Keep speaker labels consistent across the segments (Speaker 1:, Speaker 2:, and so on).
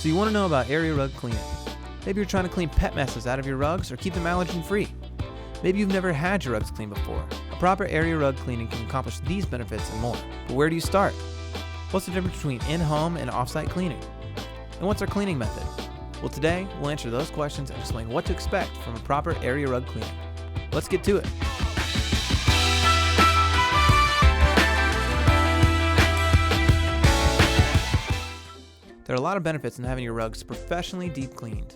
Speaker 1: So you want to know about area rug cleaning. Maybe you're trying to clean pet messes out of your rugs or keep them allergen free. Maybe you've never had your rugs cleaned before. A proper area rug cleaning can accomplish these benefits and more. But where do you start? What's the difference between in-home and off-site cleaning? And what's our cleaning method? Well, today we'll answer those questions and explain what to expect from a proper area rug cleaning. Let's get to it. There are a lot of benefits in having your rugs professionally deep cleaned.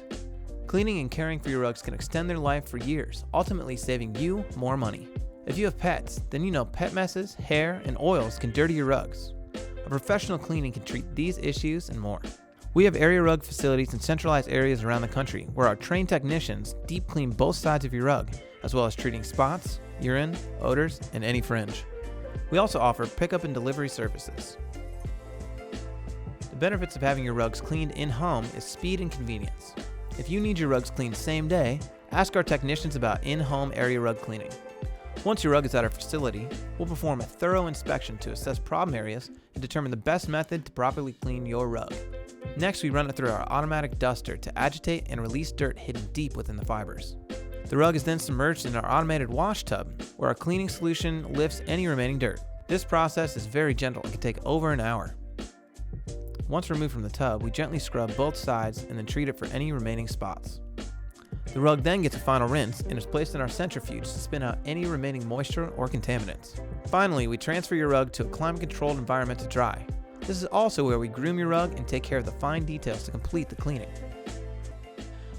Speaker 1: Cleaning and caring for your rugs can extend their life for years, ultimately saving you more money. If you have pets, then you know pet messes, hair, and oils can dirty your rugs. A professional cleaning can treat these issues and more. We have area rug facilities in centralized areas around the country where our trained technicians deep clean both sides of your rug, as well as treating spots, urine, odors, and any fringe. We also offer pickup and delivery services. The benefits of having your rugs cleaned in-home is speed and convenience. If you need your rugs cleaned same day, ask our technicians about in-home area rug cleaning. Once your rug is at our facility, we'll perform a thorough inspection to assess problem areas and determine the best method to properly clean your rug. Next, we run it through our automatic duster to agitate and release dirt hidden deep within the fibers. The rug is then submerged in our automated wash tub, where our cleaning solution lifts any remaining dirt. This process is very gentle and can take over an hour. Once removed from the tub, we gently scrub both sides and then treat it for any remaining spots. The rug then gets a final rinse and is placed in our centrifuge to spin out any remaining moisture or contaminants. Finally, we transfer your rug to a climate-controlled environment to dry. This is also where we groom your rug and take care of the fine details to complete the cleaning.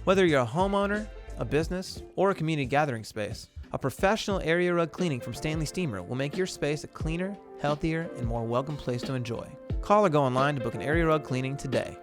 Speaker 1: Whether you're a homeowner, a business, or a community gathering space, a professional area rug cleaning from Stanley Steemer will make your space a cleaner, healthier, and more welcome place to enjoy. Call or go online to book an area rug cleaning today.